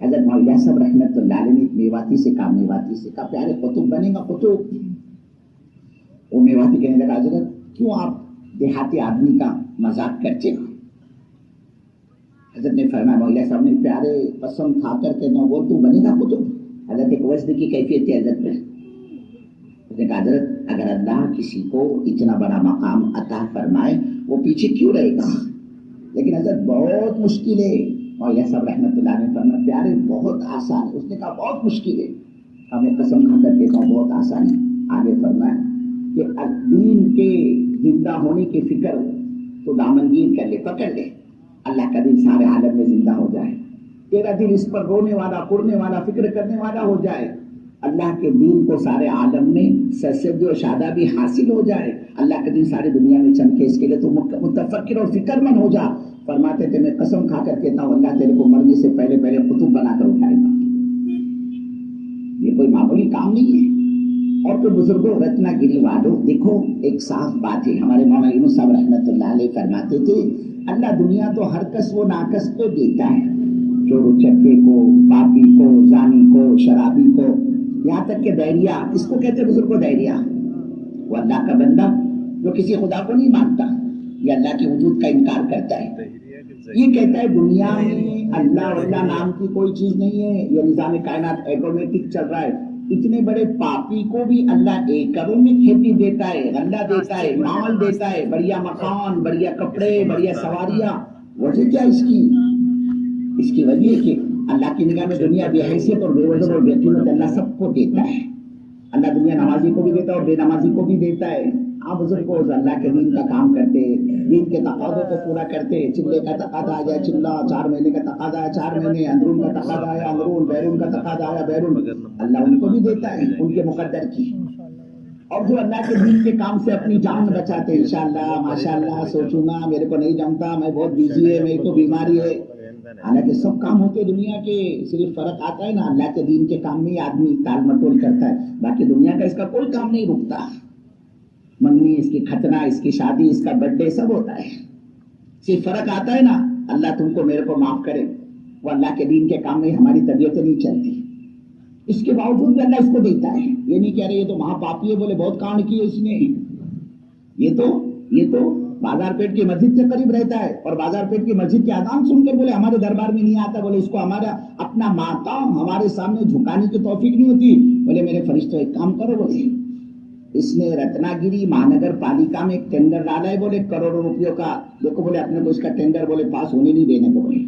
حضرت مولانا صاحب رحمت اللہ علیہ نے میواتی سے کہا پیارے قطب بنے گا قطب. وہ میواتی کہنے لگا حضرت کیوں آپ دیہاتی آدمی کا مذاق کرتے ہو؟ حضرت نے فرمایا مولانا صاحب نے پیارے قسم کھا کر کے نہ بول تو بنے گا قطب. حضرت ایک وزن کی کیفیت تھی حضرت میں. اس نے کہا حضرت اگر اللہ کسی کو اتنا بڑا مقام عطا فرمائے وہ پیچھے کیوں رہے گا؟ لیکن حضرت بہت مشکل ہے. مولانا صاحب رحمت اللہ نے فرمایا پیارے بہت آسان ہے. اس نے کہا بہت مشکل ہے. ہمیں قسم کھا کر کے کہا بہت آسان ہے. آگے فرمایا کہ دین کے زندہ ہونے کی فکر تو دامنگیر کر لے, پکڑ لے, اللہ کا دین سارے عالم میں زندہ ہو جائے. تیرا دل اس پر رونے والا, پڑنے والا, فکر کرنے والا ہو جائے. اللہ کے دین کو سارے عالم میں سرسبزی و شادابی حاصل ہو جائے. اللہ کا دین ساری دنیا میں چمکے. اس کے لیے تو متفکر اور فکر مند ہو جا. فرماتے تھے میں قسم کھا کر کہتا ہوں اللہ تیرے کو مرنے سے پہلے قطب بنا کر اٹھائے گا. یہ کوئی معمولی کام نہیں ہے. اور تو بزرگوں رتنا گری والوں دیکھو ایک صاف بات ہے. ہمارے مولانا یونس صاحب رحمت اللہ علیہ فرماتے تھے اللہ دنیا تو ہر کس و ناکس کو دیتا ہے. چور چکے کو, پاپی کو, زانی کو, شرابی کو, یہاں تک کہ دہریا. کس کو کہتے ہیں بزرگوں دہریا؟ وہ اللہ کا بندہ جو کسی خدا کو نہیں مانتا, یہ اللہ کے وجود کا انکار کرتا ہے. یہ کہتا ہے دنیا میں اللہ نام کی کوئی چیز نہیں ہے. یہ نظام کائنات ایٹومیٹک چل رہا ہے. اتنے بڑے پاپی کو بھی اللہ ایکڑوں میں کھیتی دیتا ہے, غلہ دیتا ہے, مال دیتا ہے, بڑھیا مکان, بڑھیا کپڑے, بڑھیا سواریاں. وجہ کیا اس کی وجہ کہ اللہ کی نگاہ میں دنیا بے حیثیت اور بے وزن اور بے قیمت اللہ سب کو دیتا ہے. اللہ دنیا نمازی کو بھی دیتا ہے اور بے نمازی کو بھی دیتا ہے. آپ بزرگوں اللہ کے دین کا کام کرتے, دین کے تقاضوں کو پورا کرتے. چلے کا تقاضا آ جائے چلا, 4 مہینے کا تقاضا آیا 4 مہینے, اندرون کا تقاضا آیا اندرون, بیرون کا تقاضا آیا بیرون. اللہ ان کو بھی دیتا ہے ان کے مقدر کی. اور جو اللہ کے دین کے کام سے اپنی جان بچاتے انشاءاللہ ماشاءاللہ سوچوں گا میرے کو نہیں جمتا, میں بہت بیزی ہے, میرے کو بیماری ہے. حالانکہ سب کام ہوتے دنیا کے, صرف فرق آتا ہے نا اللہ کے دین کے کام میں آدمی تال مٹول کرتا ہے. باقی دنیا کا اس کا کوئی کام نہیں رکتا. منگنی, اس کی ختنہ, اس کی شادی, اس کا برتھ ڈے سب ہوتا ہے. صرف فرق آتا ہے نا اللہ تم کو میرے کو معاف کرے, وہ اللہ کے دین کے کام میں ہماری طبیعتیں نہیں چلتی. اس کے باوجود بھی اللہ اس کو دیتا ہے. یہ نہیں کہہ رہے یہ تو مہا پاپی ہے بولے بہت کانڈ کی ہے اس نے. یہ تو بازار پیٹ کی مسجد کے قریب رہتا ہے اور بازار پیٹ کی مسجد کے اذان سن کر بولے ہمارے دربار میں نہیں آتا. بولے اس کو ہمارا اپنا ماتم ہمارے سامنے جھکانے کی توفیق نہیں ہوتی. بولے میرے فرشتوں ایک کام کرو, بولے اس نے رتنا گیری مہانگر پالیکا میں ایک ٹینڈر ڈالا ہے بولے کروڑوں روپیوں کا. دیکھو بولے اپنے کو اس کا ٹینڈر بولے پاس ہونے نہیں دینے کو, بولے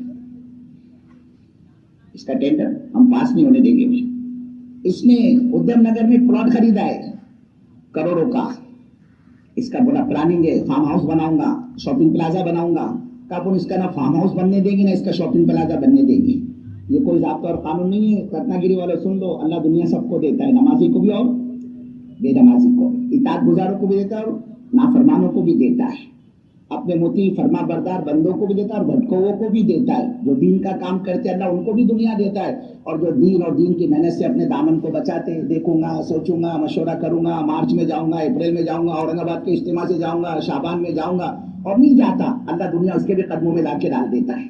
اس کا ٹینڈر ہم پاس نہیں ہونے دیں گے. بولے اس نے ادھم نگر میں پلاٹ خریدا ہے کروڑوں کا. اس کا بولا پلاننگ ہے, فارم ہاؤس بناؤں گا, شاپنگ پلازا بناؤں گا. کہا اس کا نہ فارم ہاؤس بننے دیں گے نہ اس کا شاپنگ پلازا بننے دیں گے. یہ کوئی ضابطہ اور قانون نہیں ہے. رتنا گیری والے سن لو, اللہ دنیا سب کو دیتا ہے, نمازی کو بھی اور بے نمازی کو, اطاعت گزاروں کو بھی دیتا ہے اور نافرمانوں کو بھی دیتا ہے. اپنے مطیع فرما بردار بندوں کو بھی دیتا ہے اور بھٹکوؤں کو بھی دیتا ہے. جو دین کا کام کرتے اللہ ان کو بھی دنیا دیتا ہے. اور جو دین اور دین کی محنت سے اپنے دامن کو بچاتے, دیکھوں گا, سوچوں گا, مشورہ کروں گا, مارچ میں جاؤں گا, اپریل میں جاؤں گا, اورنگ آباد کے اجتماع سے جاؤں گا, شعبان میں جاؤں گا, اور نہیں جاتا, اللہ دنیا اس کے بھی قدموں میں لا کے ڈال دیتا ہے.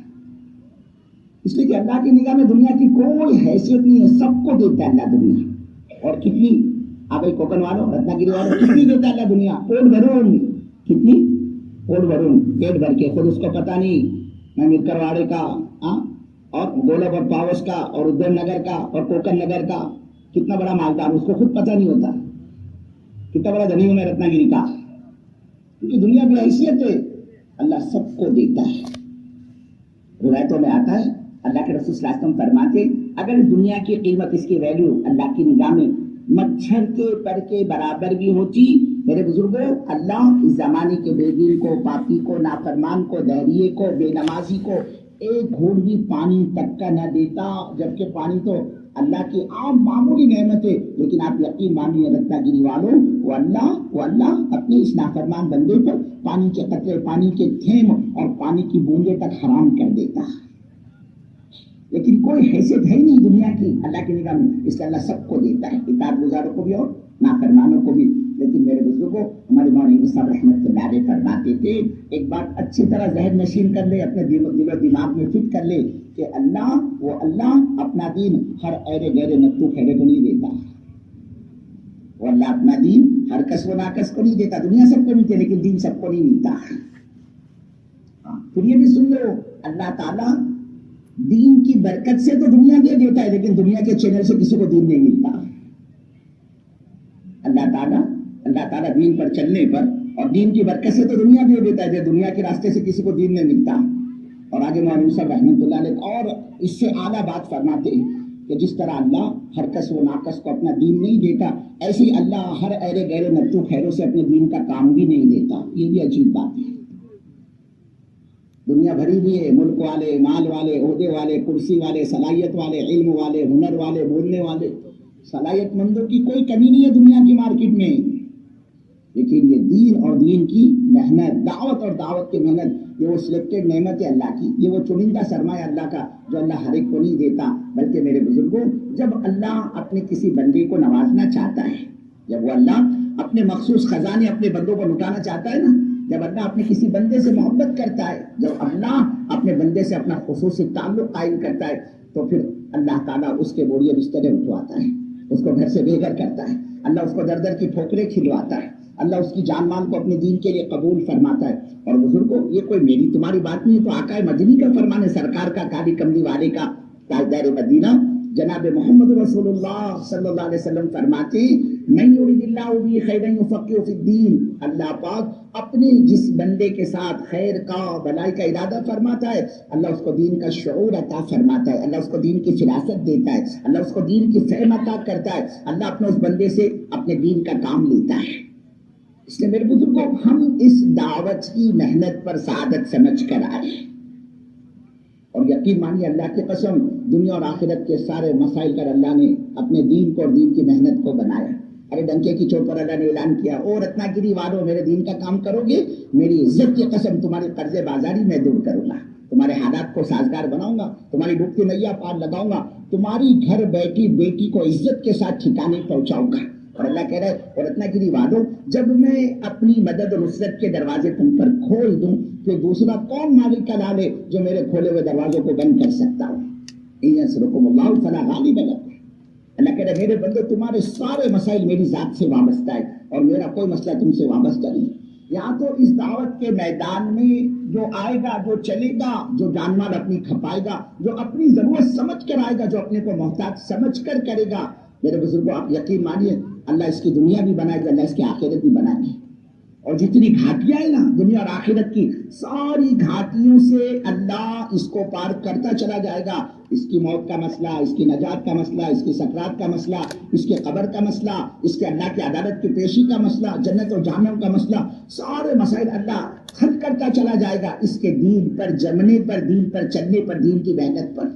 اس لیے کہ اللہ کی نگاہ میں دنیا کی کوئی حیثیت نہیں ہے, سب کو دیتا ہے اللہ دنیا. اور کتنی آپ کوکن والوں, رتنا گیری والوں, کتنی دیتا ہے اللہ دنیا؟ پیٹ بھرون. کتنی؟ پیٹ بھرون, پیٹ بھر کے. خود اس کو پتا نہیں میں مرکر واڑے کا اور گولب اور پاوس کا اور ادھم نگر کا اور کوکن نگر کا کتنا بڑا مالدار, اس کو خود پتا نہیں ہوتا کتنا بڑا دھنی ہوں میں رتنا گیری کا. کیونکہ دنیا کی حیثیت ہے, اللہ سب کو دیتا ہے. روایتوں میں آتا ہے اللہ کے رسول صلی اللہ علیہ وسلم فرماتے اگر اس دنیا کی قیمت, اس کی ویلیو اللہ کی نگاہ میں مچھر کے پر کے برابر بھی ہوتی, میرے بزرگوں اللہ اس زمانے کے بے دین کو, پاپی کو, نافرمان کو, دہریے کو, بے نمازی کو ایک گھونٹ بھی پانی تک کا نہ دیتا. جبکہ پانی تو اللہ کی عام معمولی نعمت ہے, لیکن آپ یقین مانیے رتنا گیری والوں, وہ اللہ اپنے اس نافرمان بندے پر پانی کے قطرے, پانی کے تھیم اور پانی کی بوندیں تک حرام کر دیتا. لیکن کوئی حیثیت ہے نہیں دنیا کی اللہ کی نگاہ میں, اس کا اللہ سب کو دیتا ہے, اطاعت گزاروں کو بھی اور نافرمانوں کو بھی. لیکن میرے بزرگوں ہمارے مولانا صاحب رحمت اللہ علیہ فرماتے تھے ایک بات اچھی طرح ذہن نشین کر لے، اپنے دل و دماغ میں فٹ کر لے کہ اللہ اپنا دین ہر ایرے گہرے نتو خیرے کو نہیں دیتا، وہ اللہ اپنا دین ہر کس و ناکس کو نہیں دیتا. دنیا سب کو ملتی ہے لیکن دین سب کو نہیں ملتا. پھر یہ بھی سن لو، اللہ تعالیٰ دین کی برکت سے تو دنیا دے دیتا ہے لیکن دنیا کے چینل سے کسی کو دین نہیں ملتا. اللہ تعالیٰ دین پر چلنے پر اور دین کی برکت سے تو دنیا دے دیتا ہے، دنیا کے راستے سے کسی کو دین نہیں ملتا. اور آگے مولانا صاحب رحمۃ اللہ علیہ اور اس سے اعلیٰ بات فرماتے ہیں کہ جس طرح اللہ ہر کس و ناکس کو اپنا دین نہیں دیتا، ایسے ہی اللہ ہر ایرے گہرے نتو خیروں سے اپنے دین کا کام بھی نہیں دیتا. یہ بھی عجیب بات ہے. دنیا بھری بھی ہے، ملک والے، مال والے، عہدے والے، کرسی والے، صلاحیت والے، علم والے، ہنر والے، بولنے والے، صلاحیت مندوں کی کوئی کمی نہیں ہے دنیا کی مارکیٹ میں. لیکن یہ دین اور دین کی محنت، دعوت اور دعوت کی محنت، یہ وہ سلیکٹڈ نعمت ہے اللہ کی، یہ وہ چنندہ سرمایہ اللہ کا جو اللہ ہر ایک کو نہیں دیتا. بلکہ میرے بزرگوں، جب اللہ اپنے کسی بندے کو نوازنا چاہتا ہے، جب وہ اللہ اپنے مخصوص خزانے اپنے بندوں کو لٹانا چاہتا ہے نا، جب اللہ اپنے کسی بندے سے محبت کرتا ہے، جب اللہ اپنے بندے سے اپنا خصوصی تعلق قائم کرتا ہے، تو پھر اللہ تعالیٰ اس کے بوریے بسترے اٹھواتا ہے، اس کو گھر سے بے گھر کرتا ہے، اللہ اس کو در در کی ٹھوکریں کھلواتا ہے، اللہ اس کی جان مال کو اپنے دین کے لیے قبول فرماتا ہے. اور بزرگوں، یہ کوئی میری تمہاری بات نہیں ہے، تو آقا مدنی کا فرمان ہے، سرکار کا، کالی کملی والے کا، تاجدار مدینہ جناب محمد رسول اللہ صلی اللہ علیہ وسلم فرماتے ہیں، من یرید اللہ بہ خیرا یفقہہ فی الدین. اللہ پاک اپنے جس بندے کے ساتھ خیر کا، بھلائی کا ارادہ فرماتا ہے، اللہ اس کو دین کا شعور عطا فرماتا ہے، اللہ اس کو دین کی فراست دیتا ہے، اللہ اس کو دین کی فہم عطا کرتا ہے، اللہ اپنے اس بندے سے اپنے دین کا کام لیتا ہے. اس لیے میرے بزرگوں، ہم اس دعوت کی محنت پر سعادت سمجھ کر آئے اور یقین مانیے اللہ کی قسم، دنیا اور آخرت کے سارے مسائل کر اللہ نے اپنے دین کو اور دین کی محنت کو بنایا. ارے ڈنکے کی چوٹ پر اللہ نے اعلان کیا، او رتنا گیری والوں، میرے دین کا کام کرو گے، میری عزت کی قسم تمہاری قرض بازاری میں دور کروں گا، تمہارے حالات کو سازگار بناؤں گا، تمہاری ڈوبتی نیا پار لگاؤں گا، تمہاری گھر بیٹھی بیٹی کو عزت کے ساتھ ٹھکانے پہنچاؤں گا. اور اللہ کہہ رہا ہے، اور رتنا گیری والوں، جب میں اپنی مدد و نصرت کے دروازے تم پر کھول دوں تو دوسرا کون مالک کا لال ہے جو میرے کھولے ہوئے دروازوں کو بند کر سکتا ہوں. ان ینصرکم اللہ فلا غالب لکم. اللہ کہہ رہا ہے، میرے بندے تمہارے سارے مسائل میری ذات سے وابستہ ہے اور میرا کوئی مسئلہ تم سے وابستہ نہیں. یہاں تو اس دعوت کے میدان میں جو آئے گا، جو چلے گا، جو جان مال اپنی کھپائے گا، جو اپنی ضرورت سمجھ کر آئے گا، جو اپنے کو محتاج سمجھ کر کرے گا، میرے بزرگوں آپ یقین مانیے اللہ اس کی دنیا بھی بنائے گا، اللہ اس کی آخرت بھی بنائے گی. اور جتنی گھاٹیاں ہیں نا دنیا اور آخرت کی، ساری گھاٹیوں سے اللہ اس کو پار کرتا چلا جائے گا. اس کی موت کا مسئلہ، اس کی نجات کا مسئلہ، اس کی سکرات کا مسئلہ، اس کے قبر کا مسئلہ، اس کے اللہ کی عدالت کی پیشی کا مسئلہ، جنت و جہنم کا مسئلہ، سارے مسائل اللہ حل کرتا چلا جائے گا اس کے دین پر جمنے پر، دین پر چلنے پر، دین کی محنت پر.